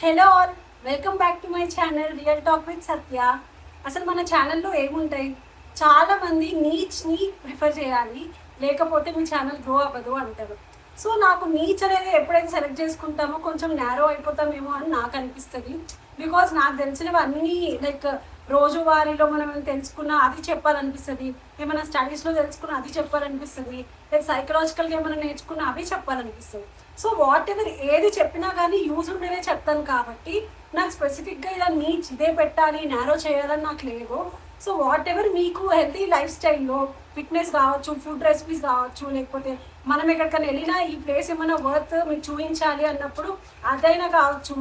Hello all, welcome back to my channel real talk with Satya. అసలు మన ఛానల్లో ఏముంటాయి? చాలామంది నీచ్ని ప్రిఫర్ చేయాలి, లేకపోతే మీ ఛానల్ గ్రో అవ్వదు అంటారు. సో నాకు నీచ్ అనేది ఎప్పుడైతే సెలెక్ట్ చేసుకుంటామో కొంచెం నేరో అయిపోతామేమో అని నాకు అనిపిస్తుంది. బికాజ్ నాకు తెలిసినవి అన్నీ లైక్ రోజువారీలో మనం తెలుసుకున్న అది చెప్పాలనిపిస్తుంది, ఏమైనా స్టడీస్లో తెలుసుకున్న అది చెప్పాలనిపిస్తుంది, లేదా సైకలాజికల్గా ఏమైనా నేర్చుకున్న అవి చెప్పాలనిపిస్తుంది. సో వాట్ ఎవర్ ఏది చెప్పినా కానీ యూజ్ ఉండేదే చెప్తాను కాబట్టి నాకు స్పెసిఫిక్గా ఇలా నీచ్ ఇదే పెట్టాలి నేరో చేయాలని నాకు లేదు. సో వాట్ ఎవర్ మీకు హెల్తీ లైఫ్ స్టైల్లో ఫిట్నెస్ కావచ్చు, ఫుడ్ రెసిపీస్ కావచ్చు, లేకపోతే మనం ఎక్కడికైనా వెళ్ళినా ఈ ప్లేస్ ఏమైనా వర్త్ మీకు చూపించాలి అన్నప్పుడు అదైనా కావచ్చు,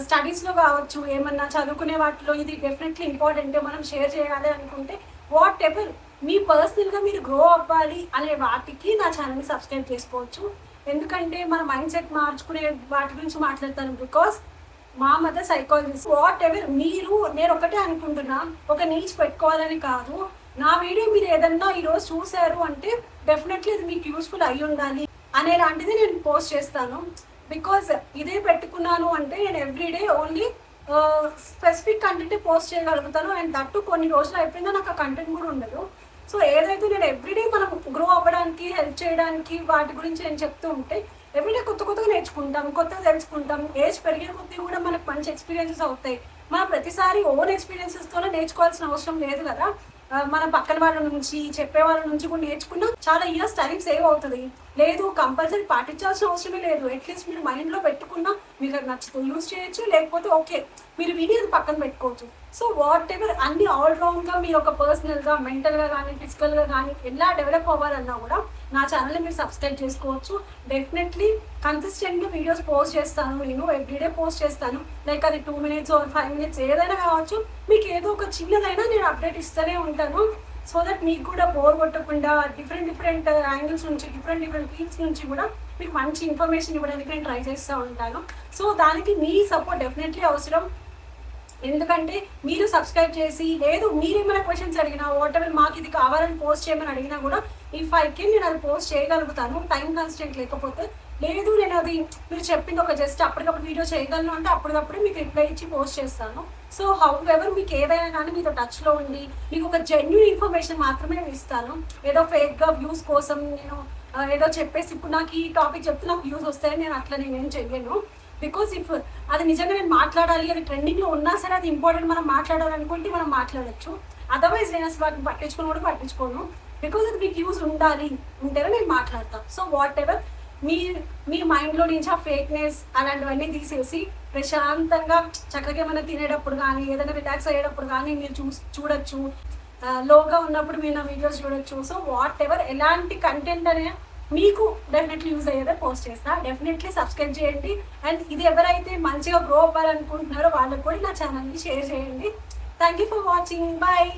స్టడీస్లో కావచ్చు, ఏమన్నా చదువుకునే వాటిలో ఇది డెఫినెట్లీ ఇంపార్టెంట్ మనం షేర్ చేయాలి అనుకుంటే వాట్ ఎవర్ మీ పర్సనల్గా మీరు గ్రో అవ్వాలి అనే వాటికి నా ఛానల్ని సబ్స్క్రైబ్ చేసుకోవచ్చు. ఎందుకంటే మన మైండ్ సెట్ మార్చుకునే వాటి గురించి మాట్లాడతాను. బికాస్ మా మదర్ సైకాలజిస్ట్ వాట్ ఎవర్ నేను ఒకటే అనుకుంటున్నా, ఒక నీచ్ పెట్టుకోవాలని కాదు. నా వీడియో మీరు ఏదన్నా ఈరోజు చూశారు అంటే డెఫినెట్లీ ఇది మీకు యూస్ఫుల్ అయ్యి ఉండాలి అనేలాంటిది నేను పోస్ట్ చేస్తాను. బికాజ్ ఇదే పెట్టుకున్నాను అంటే నేను everyday only specific content post చేయగలుగుతాను. అండ్ దట్టు కొన్ని రోజులు అయిపోయిందో నాకు ఆ కంటెంట్ కూడా ఉండదు. సో ఏదైతే నేను ఎవ్రీడే మనం గ్రో అవ్వడానికి హెల్ప్ చేయడానికి వాటి గురించి నేను చెప్తూ ఉంటే ఎవ్రీడే కొత్తగా నేర్చుకుంటాం, కొత్తగా తెలుసుకుంటాం. ఏజ్ పెరిగే కొద్దీ కూడా మనకు మంచి ఎక్స్పీరియన్సెస్ అవుతాయి. మనం ప్రతిసారి ఓన్ ఎక్స్పీరియన్సెస్తోనే నేర్చుకోవాల్సిన అవసరం లేదు కదా. మన పక్కన వాళ్ళ నుంచి చెప్పే వాళ్ళ నుంచి కూడా నేర్చుకున్నా చాలా ఇయర్స్ టైం సేవ్ అవుతుంది. లేదు కంపల్సరీ పాటించాల్సిన అవసరమే లేదు. అట్లీస్ట్ మీరు మైండ్లో పెట్టుకున్నా మీకు అది నచ్చితే యూజ్ చేయొచ్చు, లేకపోతే ఓకే మీరు విని అది పక్కన పెట్టుకోవచ్చు. సో వాట్ ఎవర్ అన్ని ఆల్రౌండ్గా మీరు ఒక పర్సనల్గా, మెంటల్గా కానీ, ఫిజికల్గా కానీ ఎలా డెవలప్ అవ్వాలన్నా కూడా నా ఛానల్ని మీరు సబ్స్క్రైబ్ చేసుకోవచ్చు. డెఫినెట్లీ కన్సిస్టెంట్గా వీడియోస్ పోస్ట్ చేస్తాను, నేను ఎవ్రీడే పోస్ట్ చేస్తాను. లైక్ అది 2 minutes ఆర్ 5 minutes ఏదైనా కావచ్చు, మీకు ఏదో ఒక చిన్నదైనా నేను అప్డేట్ ఇస్తూనే ఉంటాను. సో దట్ మీకు కూడా బోర్ కొట్టకుండా డిఫరెంట్ యాంగిల్స్ నుంచి, డిఫరెంట్ ఫీల్డ్స్ నుంచి కూడా మీకు మంచి ఇన్ఫర్మేషన్ ఇవ్వడానికి నేను ట్రై చేస్తూ ఉంటాను. సో దానికి మీ సపోర్ట్ డెఫినెట్లీ అవసరం. ఎందుకంటే మీరు సబ్స్క్రైబ్ చేసి, లేదు మీరేమైనా క్వశ్చన్స్ అడిగినా, వాట్ ఎవర్ మాకు ఇది కావాలని పోస్ట్ చేయమని అడిగినా కూడా ఈ 5K నేను అది పోస్ట్ చేయగలుగుతాను, టైం కన్స్టెంట్ లేకపోతే. లేదు నేను అది మీరు చెప్పింది ఒక జస్ట్ అప్పటికప్పుడు వీడియో చేయగలను అంటే అప్పటికప్పుడే మీకు రిప్లై ఇచ్చి పోస్ట్ చేస్తాను. సో హౌ ఎవర్ మీకు ఏదైనా కానీ మీతో టచ్లో ఉండి మీకు ఒక జెన్యూన్ ఇన్ఫర్మేషన్ మాత్రమే నేను ఇస్తాను. ఏదో ఫేక్గా వ్యూస్ కోసం నేను ఏదో చెప్పేసి ఇప్పుడు నాకు ఈ టాపిక్ చెప్తే నాకు వ్యూస్ వస్తాయని నేను అట్లా నేనేం చెయ్యను. బికాస్ ఇఫ్ అది నిజంగా నేను మాట్లాడాలి, అది ట్రెండింగ్లో ఉన్నా సరే అది ఇంపార్టెంట్ మనం మాట్లాడాలనుకుంటే మనం మాట్లాడచ్చు. అదర్వైజ్ నేను అసలు వాటిని పట్టించుకోను. బికాజ్ అది మీకు యూజ్ ఉండాలి ఉంటేనే నేను మాట్లాడతాను. సో వాట్ ఎవర్ మీ మైండ్లో నుంచి ఆ ఫేక్నెస్ అలాంటివన్నీ తీసేసి ప్రశాంతంగా చక్కగా ఏమైనా తినేటప్పుడు కానీ, ఏదైనా రిలాక్స్ అయ్యేటప్పుడు కానీ మీరు చూడొచ్చు. లోగా ఉన్నప్పుడు మీరు నా వీడియోస్ చూడొచ్చు. సో వాట్ ఎవర్ ఎలాంటి కంటెంట్ అనే మీకు డెఫినెట్లీ యూజ్ అయ్యేదే పోస్ట్ చేస్తా. డెఫినెట్లీ సబ్స్క్రైబ్ చేయండి. అండ్ ఇది ఎవరైతే మంచిగా గ్రో అవ్వాలనుకుంటున్నారో వాళ్ళకి కూడా నా ఛానల్ని షేర్ చేయండి. Thank you for watching. Bye.